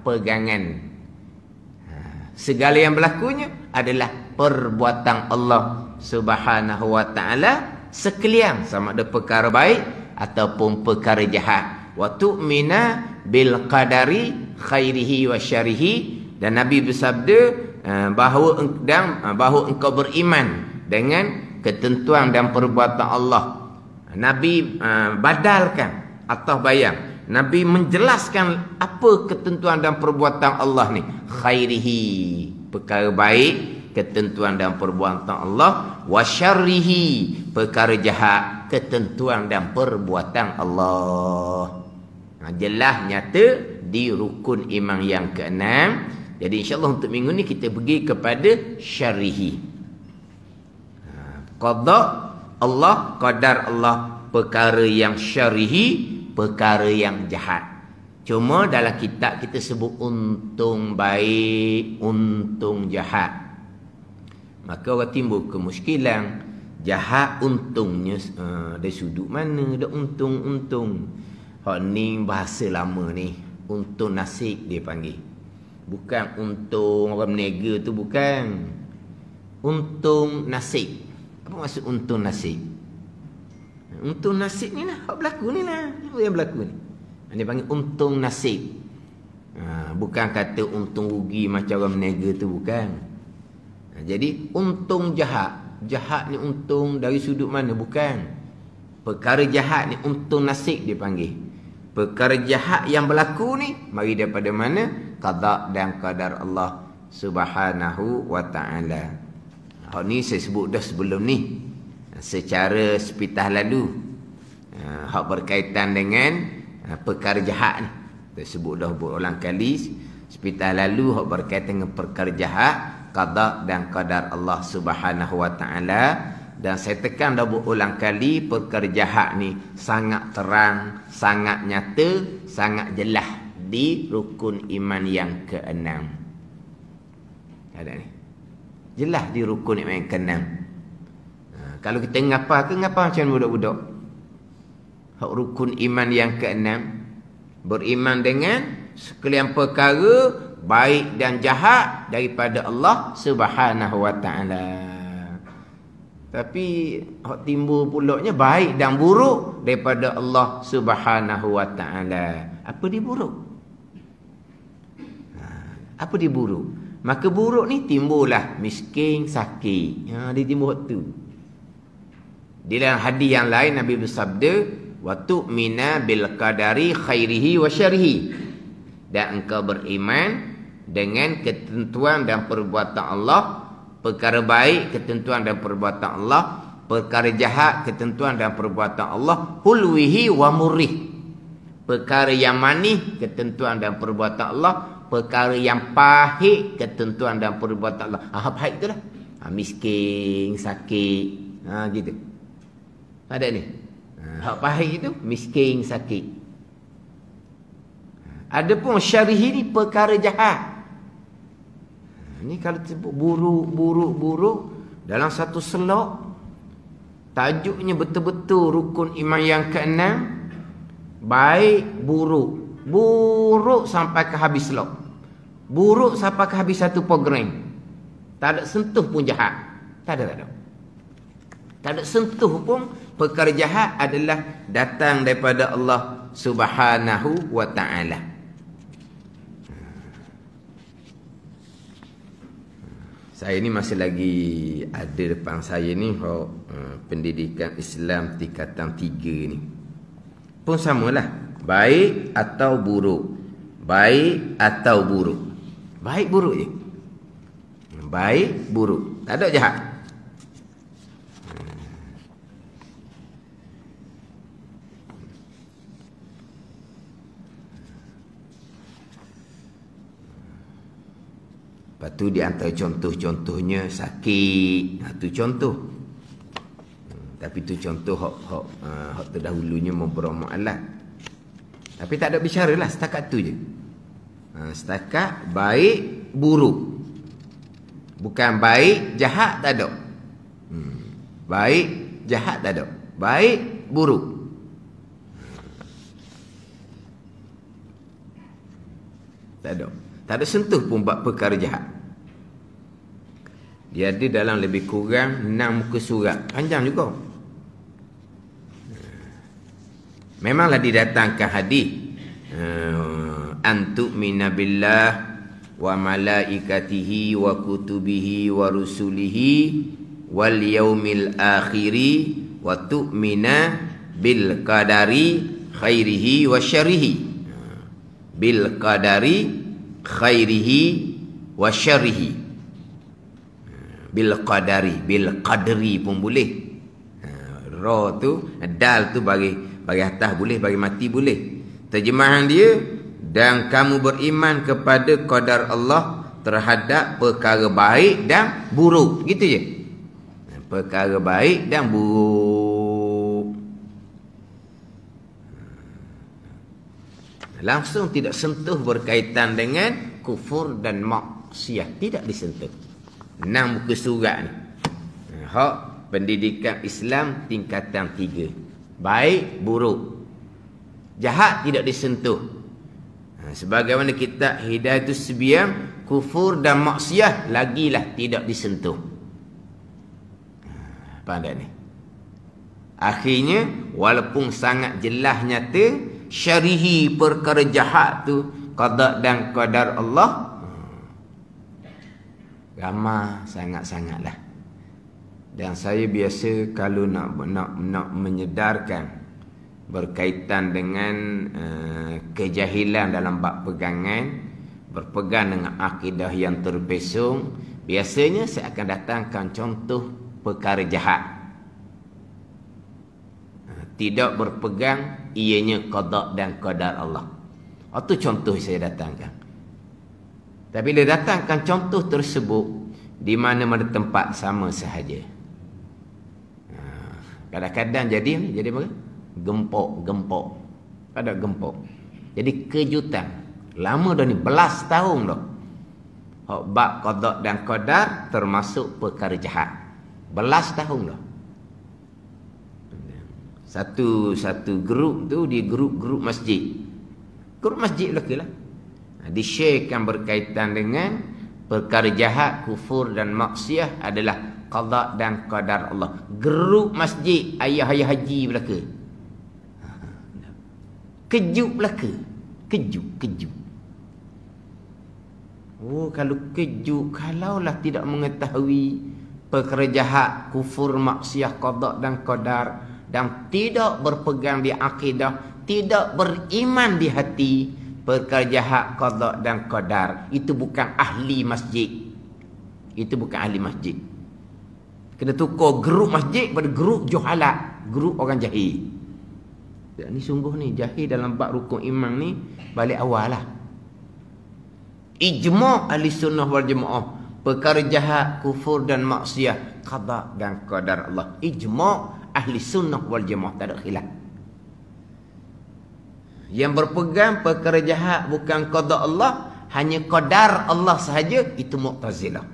pegangan. Segala yang berlakunya adalah perbuatan Allah Subhanahu wa ta'ala sekalian, sama ada perkara baik ataupun perkara jahat. Wa tu'mina bil qadari khairihi wa syarihi, dan Nabi bersabda bahawa engkau beriman dengan ketentuan dan perbuatan Allah. Nabi badalkan atau bayang. Nabi menjelaskan apa ketentuan dan perbuatan Allah ni. Khairihi, perkara baik, ketentuan dan perbuatan Allah. Wa syarrihi, perkara jahat, ketentuan dan perbuatan Allah. Jelas nyata di rukun iman yang keenam. Jadi insyaAllah untuk minggu ni kita pergi kepada syarrihi. Qada Allah, qadar Allah, perkara yang syarrihi, perkara yang jahat. Cuma dalam kitab kita sebut untung baik, untung jahat. Maka orang timbul kemuskilan, jahat untungnya dari sudut mana ada untung-untung. Hak ni bahasa lama ni, untung nasib dia panggil. Bukan untung orang berniaga tu, bukan. Untung nasib. Apa maksud untung nasib? Untung nasib ni lah, hak berlaku ni lah, apa yang berlaku ni. Dia panggil untung nasib. Bukan kata untung rugi macam orang berniaga tu, bukan. Jadi untung jahat. Jahat ni untung dari sudut mana? Bukan. Perkara jahat ni untung nasib dia panggil. Perkara jahat yang berlaku ni mari daripada mana? Qada dan qadar Allah Subhanahu wa ta'ala. Hak ni saya sebut dah sebelum ni secara sepitah lalu. Hak berkaitan dengan perkara jahat ni saya sebut dah berulang kali sepitah lalu. Hak berkaitan dengan perkara jahat, qada dan qadar Allah Subhanahu wa ta'ala. Dan saya tekan dah berulang kali, perkara jahat ni sangat terang, sangat nyata, sangat jelas di rukun iman yang keenam. Ada ni, jelas di rukun iman yang keenam. Kalau kita ngapa macam budak-budak. Hak rukun iman yang keenam, beriman dengan sekalian perkara baik dan jahat daripada Allah Subhanahu wa ta'ala. Tapi hak timbul pulaknya baik dan buruk daripada Allah Subhanahu wa ta'ala. Apa dia buruk? Apa dia buruk? Maka buruk ni timbullah miskin, sakit. Dia timbul waktu. Di dalam hadis yang lain Nabi bersabda, wa tu'mina bil qadari khairihi wa syarrihi, dan engkau beriman dengan ketentuan dan perbuatan Allah, perkara baik ketentuan dan perbuatan Allah, perkara jahat ketentuan dan perbuatan Allah, hulwihi wa murrih, perkara yang manis ketentuan dan perbuatan Allah, perkara yang pahit ketentuan dan perbuatan Allah. Pahit itulah miskin, sakit, gitu. Ada ni. Hak pahit itu miskin, sakit. Adapun syarrihi ni perkara jahat. Ni kalau sebut buruk dalam satu selok, tajuknya betul-betul rukun iman yang keenam, baik buruk. Buruk sampai ke habis selok. Buruk sampai ke habis satu program. Tak ada sentuh pun jahat. Tak ada. Tak ada sentuh pun. Perkara jahat adalah datang daripada Allah Subhanahu wa ta'ala. Saya ni masih lagi ada depan saya ni pendidikan Islam tingkatan 3 ni. Pun samalah, baik atau buruk. Baik atau buruk. Baik buruk je. Baik buruk. Tak ada jahat. Lepas tu di antara contoh-contohnya sakit. Itu contoh. Tapi tu contoh hak terdahulunya memberi mu'alat. Tapi tak ada bicara lah, setakat tu je. Setakat baik buruk. Bukan baik jahat, tak ada. Baik jahat tak ada. Baik buruk. Tak ada. Tak ada sentuh pun buat perkara jahat. Dia ada dalam lebih kurang 6 muka surat. Panjang juga. Memanglah didatangkan hadis. Antu'mina billah wa malaikatihi wa kutubihi wa rusulihi wal yaumil akhiri wa tu'mina bil qadari khairihi wa syarrihi. Bil qadari khairihi wa syarrihi. Bil qadri pun boleh. Ra tu, dal tu bagi atas boleh, bagi mati boleh. Terjemahan dia, dan kamu beriman kepada qadar Allah terhadap perkara baik dan buruk. Gitu je. Perkara baik dan buruk. Langsung tidak sentuh berkaitan dengan kufur dan maksiat. Tidak disentuh. 6 muka surat ni. Hak pendidikan Islam tingkatan 3. Baik, buruk. Jahat tidak disentuh. Sebagaimana kitab Hidayatus Sibyan, kufur dan maksiat lagilah tidak disentuh. Pandai ni. Akhirnya, walaupun sangat jelas nyata, syarihi perkara jahat tu, qada dan qadar Allah, ramah sangat-sangatlah. Dan saya biasa kalau nak menyedarkan berkaitan dengan kejahilan dalam bab pegangan, berpegang dengan akidah yang terpesong, biasanya saya akan datangkan contoh perkara jahat. Tidak berpegang ianya qada dan qadar Allah. Itu contoh saya datangkan. Tapi bila datangkan contoh tersebut di mana-mana tempat sama sahaja. Kadang-kadang jadi apa? Gempok. Ada gempok. Jadi kejutan. Lama dah ni, belas tahun dah. Hak bab qada dan qadar termasuk perkara jahat. Belas tahun dah. Satu grup tu di grup masjid. Grup masjid lah. Di-sharekan berkaitan dengan perkara jahat, kufur dan maksiat adalah qada dan qadar Allah. Grup masjid ayah-ayah haji belaka. Kejut belaka. Kejut. Oh, kalau kejut, kalaulah tidak mengetahui perkara jahat, kufur, maksiat, qada dan qadar, dan tidak berpegang di akidah, tidak beriman di hati perkara jahat, qada dan qadar, itu bukan ahli masjid. Itu bukan ahli masjid. Kena tukar grup masjid pada grup juhalat, grup orang jahil. Ni sungguh ni jahil dalam bab rukun iman ni balik awal lah. Ijma' ahli sunnah wal jamaah, perkara jahat, kufur dan maksiat, qada dan qadar Allah. Ijma' ahli sunnah wal jamaah, tak ada khilaf. Yang berpegang perkara jahat bukan qada Allah, hanya qadar Allah sahaja, itu Mu'tazilah.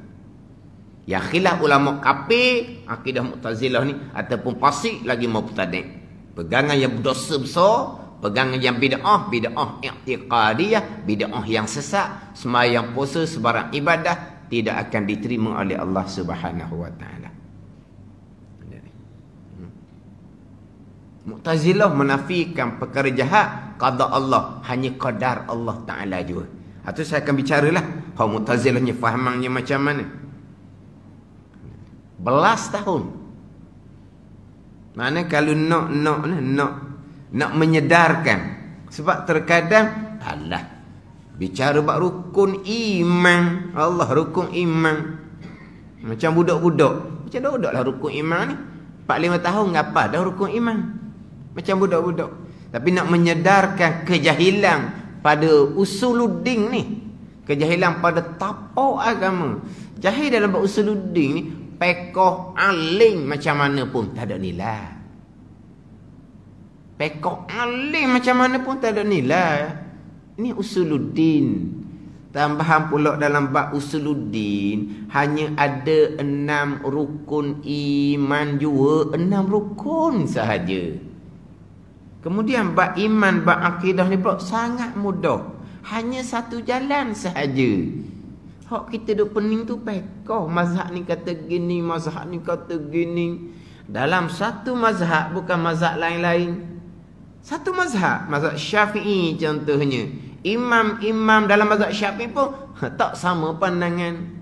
Yang khilaf ulama kafir akidah Mu'tazilah ni ataupun fasik lagi mubtadi'. Pegangan yang berdosa besar, pegangan yang bid'ah i'tiqadiyah, bid'ah yang sesat, sembahyang puasa sebarang ibadah tidak akan diterima oleh Allah Subhanahu wa taala. Mu'tazilah menafikan perkara jahat, qada Allah, hanya qadar Allah taala juga. Itu saya akan bicaralah hak Mu'tazilahnya fahamannya macam mana. Belas tahun. Mana kalau nak menyedarkan. Sebab terkadang Allah bicara bab rukun iman. Allah rukun iman. Macam budak-budak. Macam budak lah rukun iman ni. 4-5 tahun ngapa dah rukun iman. Macam budak-budak. Tapi nak menyedarkan kejahilan pada usuluddin ni. Kejahilan pada tapak agama. Jahil dalam bab usuluddin ni, pekoh alim macam mana pun tak ada nilai. Pekoh alim macam mana pun tak ada nilai. Ini usuluddin. Tambahan pula dalam bab usuluddin, hanya ada 6 rukun iman juga. 6 rukun sahaja. Kemudian bab iman, bab akidah ni pula sangat mudah. hanya satu jalan sahaja. Hak kita duk pening tu pekoh. Mazhab ni kata gini, mazhab ni kata gini. Dalam satu mazhab, bukan mazhab lain-lain. Satu mazhab, mazhab Syafi'i contohnya. Imam-imam dalam mazhab Syafi'i pun tak sama pandangan.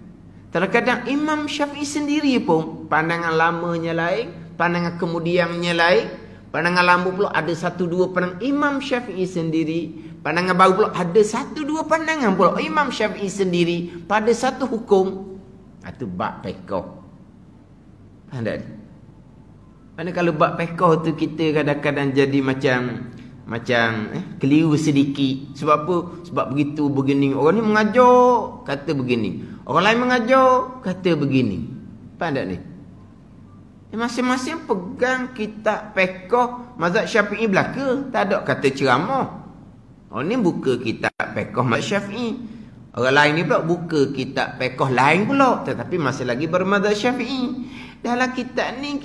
Terkadang Imam Syafi'i sendiri pun pandangan lamanya lain, pandangan kemudiannya lain. Pandangan lama pula ada satu dua pandangan Imam Syafi'i sendiri. Pandangan baru pula ada satu dua pandangan pula Imam Syafi'i sendiri pada satu hukum. Itu bab pekoh. Faham tak? Mana kalau bab pekoh tu kita kadang-kadang jadi macam keliru sedikit. Sebab apa? Sebab begitu begini. Orang ni mengajar kata begini. Orang lain mengajar kata begini. Faham tak ni? Masing-masing pegang kitab pekoh mazhab Syafi'i belaka. Tak ada kata ceramah. Orang ni buka kitab pekoh mazhab Syafi'i. Orang lain ni pula buka kitab pekoh lain pula. Tetapi masih lagi bermazhab Syafi'i. Dalam kitab ni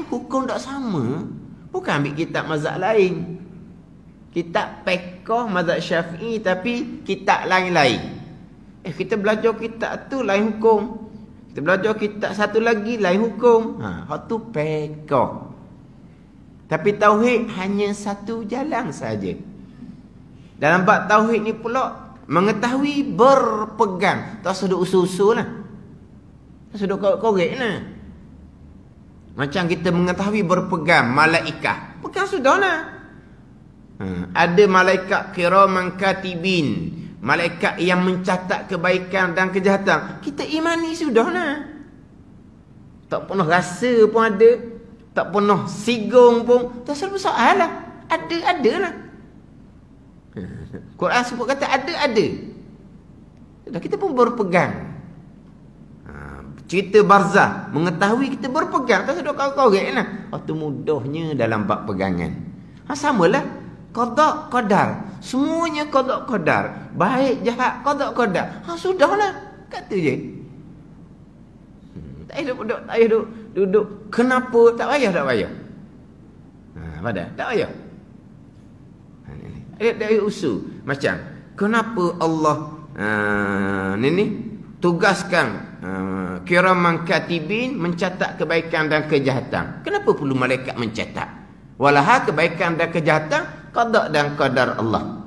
hukum tak sama. Bukan ambil kitab mazhab lain. Kitab pekoh mazhab Syafi'i tapi kitab lain-lain. Kita belajar kitab tu lain hukum. Kita belajar kitab satu lagi lain hukum. Hak tu pekoh. Tapi tauhid hanya satu jalan saja. Dalam bab tauhid ni pula mengetahui berpegang. Tak seduk usul-usul lah. Tak seduk korek lah. Macam kita mengetahui berpegang malaikat. Pegang sudah lah. Ada malaikat kiraman katibin. Malaikat yang mencatat kebaikan dan kejahatan. Kita imani sudah lah. Tak pernah rasa pun ada. Tak pernah sigung pun. Tak serba soal lah. Ada lah. Quran sebut kata ada. Sudah kita pun berpegang. Cerita barzah. Mengetahui kita berpegang. Tak sedar korek lah. Itu mudahnya dalam bab pegangan. Samalah. Qada qadar. Semuanya qada qadar. Baik jahat qada qadar. Sudahlah. Kata je. Tak payah duduk. Kenapa? Tak payah. Pada? Tak payah. Ada usul. Macam kenapa Allah tugaskan kiraman katibin mencatat kebaikan dan kejahatan. Kenapa perlu malaikat mencatat? Walaha kebaikan dan kejahatan qada dan qadar Allah.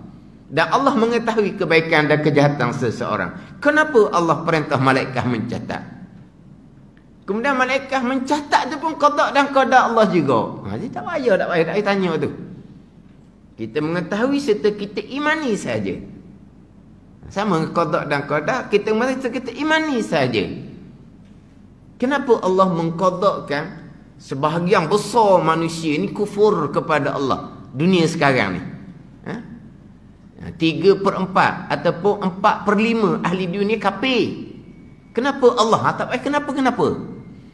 Dan Allah mengetahui kebaikan dan kejahatan seseorang. Kenapa Allah perintah malaikat mencatat? Kemudian malaikat mencatat tu pun qada dan qadar Allah juga. Jadi tak payah tanya tu. Kita mengetahui serta kita imani saja. Sama qada dan qadar, kita imani saja. Kenapa Allah mengqadakan sebahagian besar manusia ni kufur kepada Allah dunia sekarang ni? 3/4 ataupun 4/5 ahli dunia kafir. Kenapa Allah? Tak payah kenapa?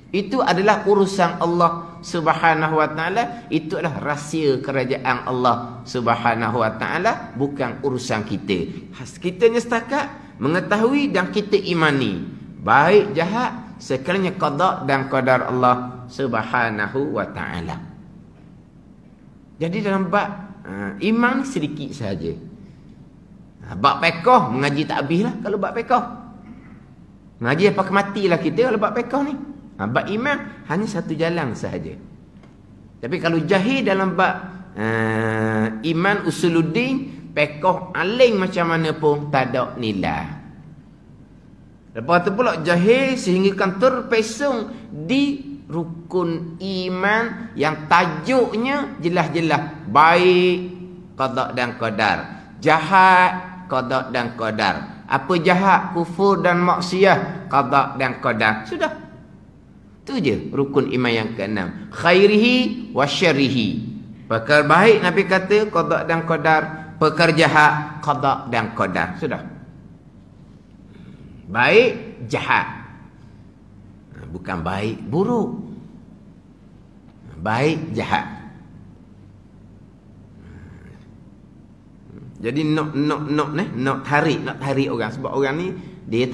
Itu adalah urusan Allah Subhanahu wa taala. Itu adalah rahsia kerajaan Allah Subhanahu wa taala, bukan urusan kita. Kita hanya setakat mengetahui dan kita imani. Baik jahat sekalinya qada dan qadar Allah Subhanahu wa taala. Jadi dalam bab iman sedikit saja. Bab pekoh mengaji tak habis lah kalau bab pekoh. Mengaji apa matilah kita kalau bab pekoh ni. Bab iman hanya satu jalan sahaja. Tapi kalau jahil dalam bab iman usuluddin, pekoh aling macam mana pun tak ada nilai. Lepas tu pula jahil sehingga kan terpesong di rukun iman yang tajuknya jelas-jelas baik qada dan qadar, jahat qada dan qadar. Apa jahat? Kufur dan maksiat, qada dan qadar. Sudah. Itu je rukun iman yang ke-6. Khairihi wa syarrihi. Perkara baik Nabi kata qada dan qadar, perkara jahat qada dan qadar. Sudah. Baik jahat. Bukan baik buruk. Baik jahat. Jadi nak tarik orang sebab orang ni dia